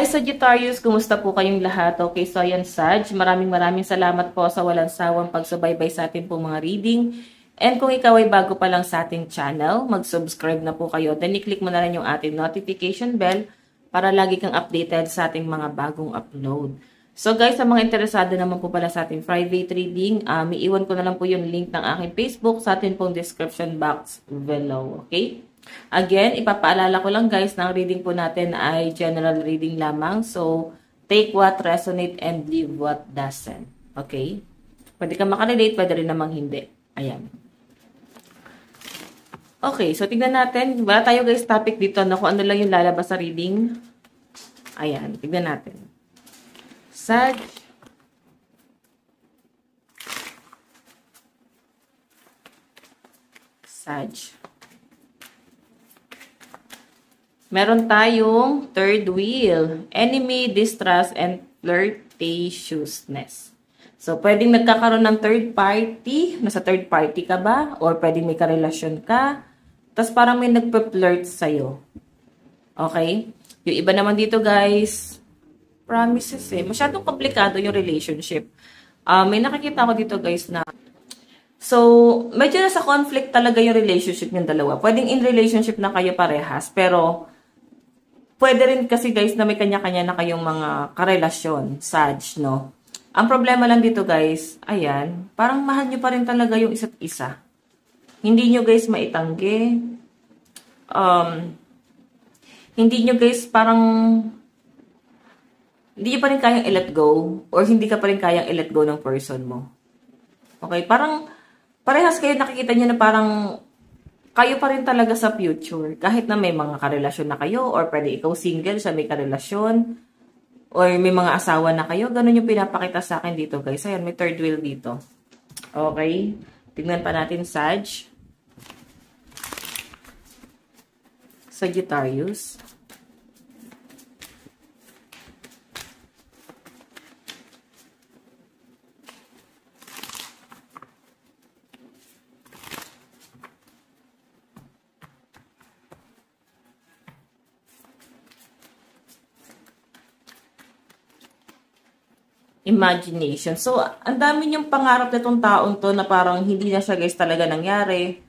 Hi Sagittarius, kumusta po kayong lahat? Okay, so ayan Sag, maraming salamat po sa walang sawang pagsubaybay sa ating pong mga reading. And kung ikaw ay bago pa lang sa ating channel, mag-subscribe na po kayo. Then i-click mo na rin yung ating notification bell para lagi kang updated sa ating mga bagong upload. So guys, sa mga interesado naman po pala sa ating private reading, iiwan ko na lang po yung link ng aking Facebook sa ating pong description box below. Okay? Again, ipapaalala ko lang guys na ang reading po natin ay general reading lamang. So, take what resonate and leave what doesn't. Okay? Pwede ka makarelate, pwede rin namang hindi. Ayan. Okay, so tignan natin. Wala tayo guys topic dito na kung ano lang yung lalabas sa reading. Ayan, tignan natin. Sag. Sag. Meron tayong third wheel, enemy, distrust, and flirtatiousness. So, pwedeng nagkakaroon ng third party. Nasa third party ka ba? Or pwedeng may karelasyon ka. Tapos parang may nagpa-flirt sa'yo. Okay? Yung iba naman dito, guys, promises eh. Masyadong komplikado yung relationship. May nakikita ko dito, guys, na so, medyo nasa conflict talaga yung relationship yung dalawa. Pwedeng in relationship na kayo parehas, pero pwede rin kasi guys na may kanya-kanya na kayong mga karelasyon, Sag, no? Ang problema lang dito guys, ayan, parang mahal nyo pa rin talaga yung isa't isa. Hindi nyo guys maitanggi. Hindi nyo guys parang, hindi nyo pa rin kayang i-let go, or hindi ka pa rin kayang i-let go ng person mo. Okay, parang, parehas kayo nakikita nyo na parang, kayo pa rin talaga sa future. Kahit na may mga karelasyon na kayo, or pwede ikaw single, siya may karelasyon, or may mga asawa na kayo, ganun yung pinapakita sa akin dito, guys. Ayan, may third wheel dito. Okay? Tignan pa natin, Sag. Sagittarius. Imagination. So, ang dami niyong pangarap na itong taong to na parang hindi na siya guys talaga nangyari.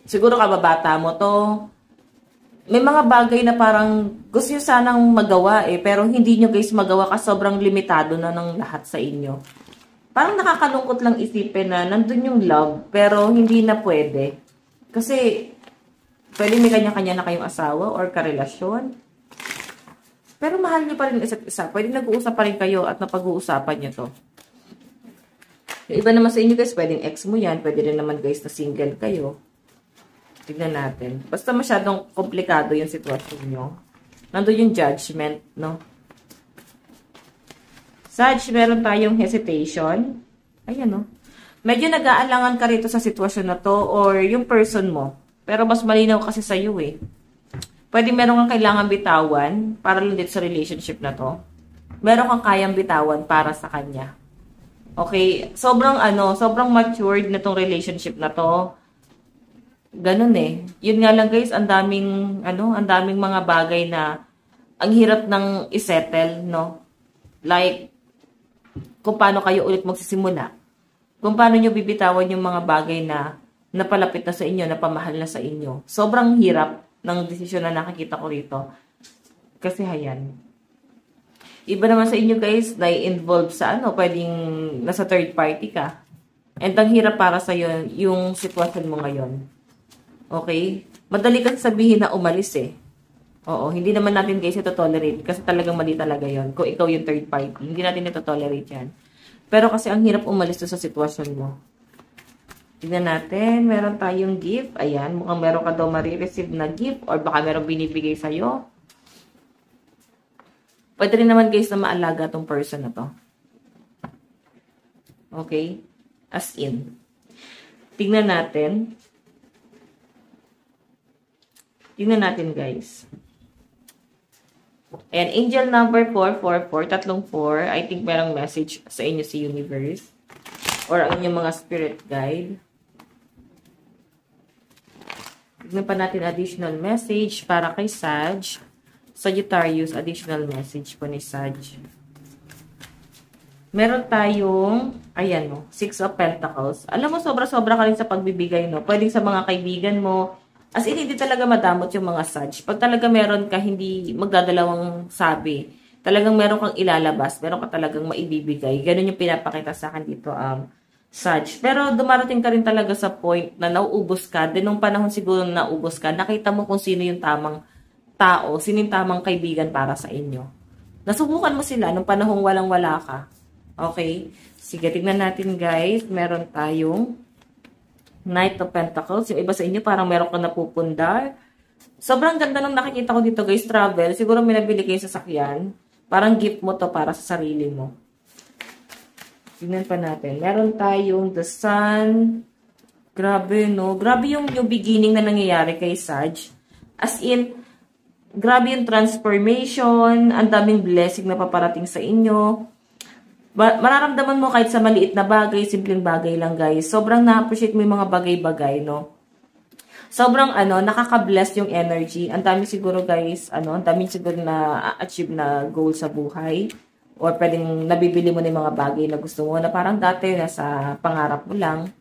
Siguro kababata mo to. May mga bagay na parang gusto niyo sanang magawa pero hindi niyo guys magawa kasi sobrang limitado na ng lahat sa inyo. Parang nakakalungkot lang isipin na nandun yung love pero hindi na pwede. Kasi pwede may kanya-kanya na kayong asawa or karelasyon. Pero mahal niyo pa rin isa't isa. Pwede nag-uusap pa rin kayo at napag-uusapan niyo to. Yung iba naman sa inyo guys, pwedeng ex mo yan. Pwede rin naman guys na single kayo. Tignan natin. Basta masyadong komplikado yung sitwasyon nyo. Nandun yung judgment, no? Sag, meron tayong hesitation. Ayan, no? Medyo nag-aalangan ka rito sa sitwasyon na to or yung person mo. Pero mas malinaw kasi sa'yo eh. Pwede meron kang kailangan bitawan para lang dito sa relationship na to. Meron kang kayang bitawan para sa kanya. Okay? Sobrang matured na tong relationship na to. Ganun eh. Yun nga lang guys, ang daming mga bagay na ang hirap ng isettle, no? Like, kung paano kayo ulit magsisimula. Kung paano nyo bibitawan yung mga bagay na napalapit na sa inyo, napamahal na sa inyo. Sobrang hirap ng desisyon na nakikita ko rito. Kasi hayan. Iba naman sa inyo guys, na involved sa pwedeng nasa third party ka. And ang hirap para sa'yo yung sitwasyon mo ngayon. Okay? Madali kasi sabihin na umalis eh. Oo, hindi naman natin guys ito tolerate. Kasi talagang mali talaga yon. Kung ikaw yung third party, hindi natin ito tolerate yan. Pero kasi ang hirap umalis to sa sitwasyon mo. Tignan natin, meron tayong gift. Ayan, mukhang meron ka daw marireceive na gift or baka meron binibigay sa'yo. Pwede rin naman guys na maalaga tong person na to. Okay? As in. Tignan natin. Tignan natin guys. Ayan, angel number 444, tatlong 4. I think merong message sa inyo si universe. Or ang inyong mga spirit guide. Tignan pa natin additional message para kay Sag. Sagittarius, additional message po ni Sag. Meron tayong, ayan no, Six of Pentacles. Alam mo, sobra-sobra ka rin sa pagbibigay, no? Pwedeng sa mga kaibigan mo. As in, hindi talaga madamot yung mga Sag. Pag talaga meron ka, hindi magdadalawang sabi. Talagang meron kang ilalabas. Meron ka talagang maibibigay. Ganun yung pinapakita sa akin dito, Sag. Pero dumarating ka rin talaga sa point na nauubos ka. Then nung panahon siguro na naubos ka, nakita mo kung sino yung tamang tao, sino yung tamang kaibigan para sa inyo. Nasubukan mo sila nung panahong walang-wala ka. Okay? Sige, tignan natin guys. Meron tayong Knight of Pentacles. Yung iba sa inyo parang meron ka napupundar. Sobrang ganda nung nakikita ko dito guys. Travel. Siguro may nabili kayo sa sasakyan. Parang gift mo to para sa sarili mo. Tignan pa natin. Meron tayong The Sun. Grabe no. Grabe yung new beginning na nangyayari kay Sag. As in, grabe yung transformation. Ang daming blessing na paparating sa inyo. Mararamdaman mo kahit sa maliit na bagay, simpleng bagay lang guys. Sobrang na-appreciate mo yung mga bagay-bagay, no? Sobrang nakaka-bless yung energy. Ang dami siguro guys, ang dami siguro na achieve na goal sa buhay. Or pwedeng nabibili mo na yung mga bagay na gusto mo na parang dati nasa pangarap mo lang.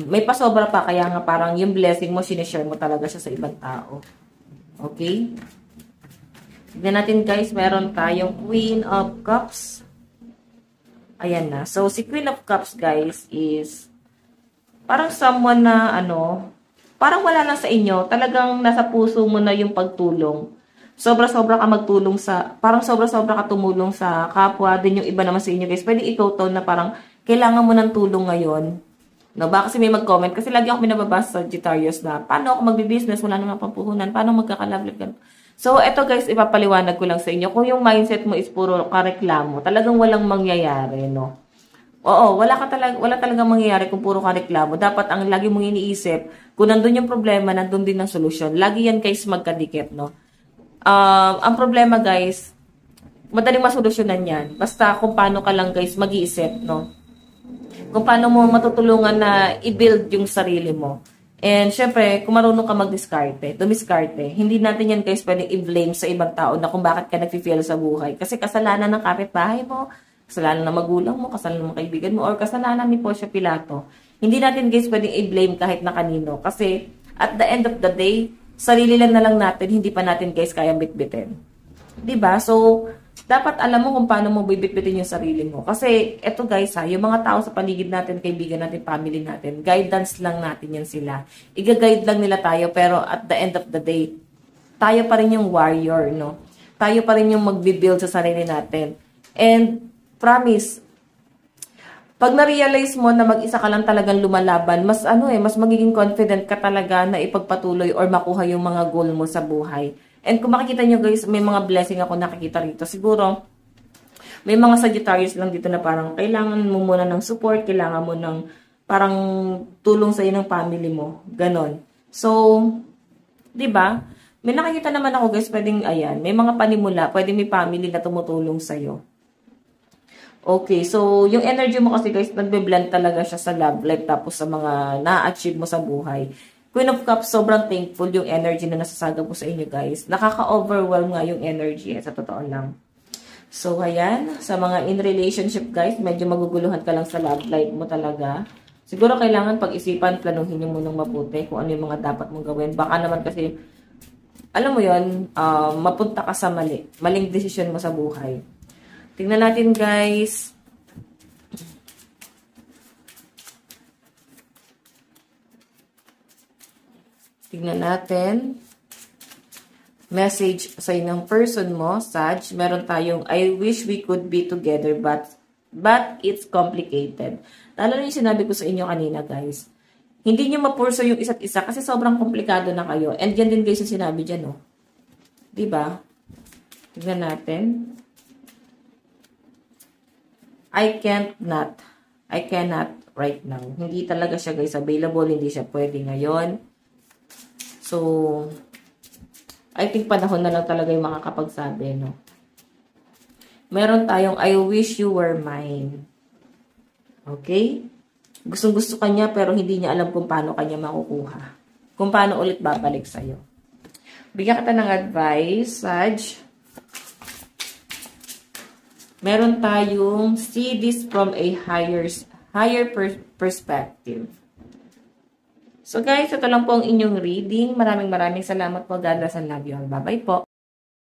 May pasobra pa, kaya nga parang yung blessing mo, sinishare mo talaga siya sa ibang tao. Okay? Tignan natin guys, meron tayong Queen of Cups. Ayan na. So, si Queen of Cups, guys, is parang someone na, parang wala lang sa inyo. Talagang nasa puso mo na yung pagtulong. Sobra-sobra ka magtulong parang sobra-sobra ka tumulong sa kapwa. Din yung iba naman sa inyo, guys. Pwede ikaw to na parang kailangan mo ng tulong ngayon. No, baka kasi may mag-comment. Kasi lagi ako minababasa sa Sagittarius na, paano ako magbi-business? Wala namang pampuhunan. Paano magkaka-love life? So, eto guys, ipapaliwanag ko lang sa inyo. Kung yung mindset mo is puro kareklamo, talagang walang mangyayari, no? Oo, wala talagang mangyayari kung puro kareklamo. Dapat ang lagi mong iniisip, kung nandun yung problema, nandun din ang solusyon. Lagi yan guys magkadikit, no? Ang problema guys, madaling masolusyonan yan. Basta kung paano ka lang guys mag-iisip, no? Kung paano mo matutulungan na i-build yung sarili mo. And syempre, kung marunong ka dumiskarte, hindi natin yan guys pwedeng i-blame sa ibang tao na kung bakit ka nag-feel sa buhay. Kasi kasalanan ng kapitbahay mo, kasalanan ng magulang mo, kasalanan ng mga kaibigan mo, or kasalanan ni Portia Pilato. Hindi natin guys pwedeng i-blame kahit na kanino. Kasi at the end of the day, sarili lang na lang natin, hindi pa natin guys kayang bitbitin. Diba? So, dapat alam mo kung paano mo bibitbitin yung sarili mo. Kasi, eto guys yung mga tao sa paligid natin, kaibigan natin, family natin, guidance lang natin yan sila. Iga-guide lang nila tayo, pero at the end of the day, tayo pa rin yung warrior, no? Tayo pa rin yung magbibuild sa sarili natin. And, promise, pag na-realize mo na mag-isa ka lang talagang lumalaban, mas mas magiging confident ka talaga na ipagpatuloy or makuha yung mga goal mo sa buhay. And kung makikita nyo guys, may mga blessing ako nakikita rito. Siguro, may mga Sagittarius lang dito na parang kailangan mo muna ng support, kailangan mo ng parang tulong sa iyo ng family mo. Ganon. So, di ba? May nakikita naman ako guys, pwedeng, ayan, may mga panimula, pwedeng may family na tumutulong sa iyo. Okay, so yung energy mo kasi guys, nagbe-blend talaga siya sa love life tapos sa mga na-achieve mo sa buhay. Queen of Cups, sobrang thankful yung energy na nasasagap ko sa inyo guys. Nakaka-overwhelm nga yung energy sa totoo lang. So, ayan. Sa mga in relationship guys, medyo maguguluhan ka lang sa love life mo talaga. Siguro kailangan pag-isipan, planuhin nyo munang mabuti kung ano yung mga dapat mong gawin. Baka naman kasi, alam mo yun, mapunta ka sa maling desisyon mo sa buhay. Tingnan natin guys. Tignan natin. Message sa ng person mo, Sag. Meron tayong, I wish we could be together, but it's complicated. Lalo na yung sinabi ko sa inyo kanina, guys. Hindi nyo mapurso yung isa't isa kasi sobrang komplikado na kayo. And yan din guys yung sinabi dyan, no? Diba? Tignan natin. I cannot right now. Hindi talaga siya guys available. Hindi siya pwede ngayon. So, I think panahon na lang talaga yung makakapagsabi, no? Meron tayong, I wish you were mine. Okay? Gustong-gusto kanya pero hindi niya alam kung paano kanya makukuha. Kung paano ulit babalik sa'yo. Bigyan kita ng advice, Saj. Meron tayong see this from a higher perspective. So guys, ito lang po ang inyong reading. Maraming salamat po. God bless and love you all. Bye-bye po.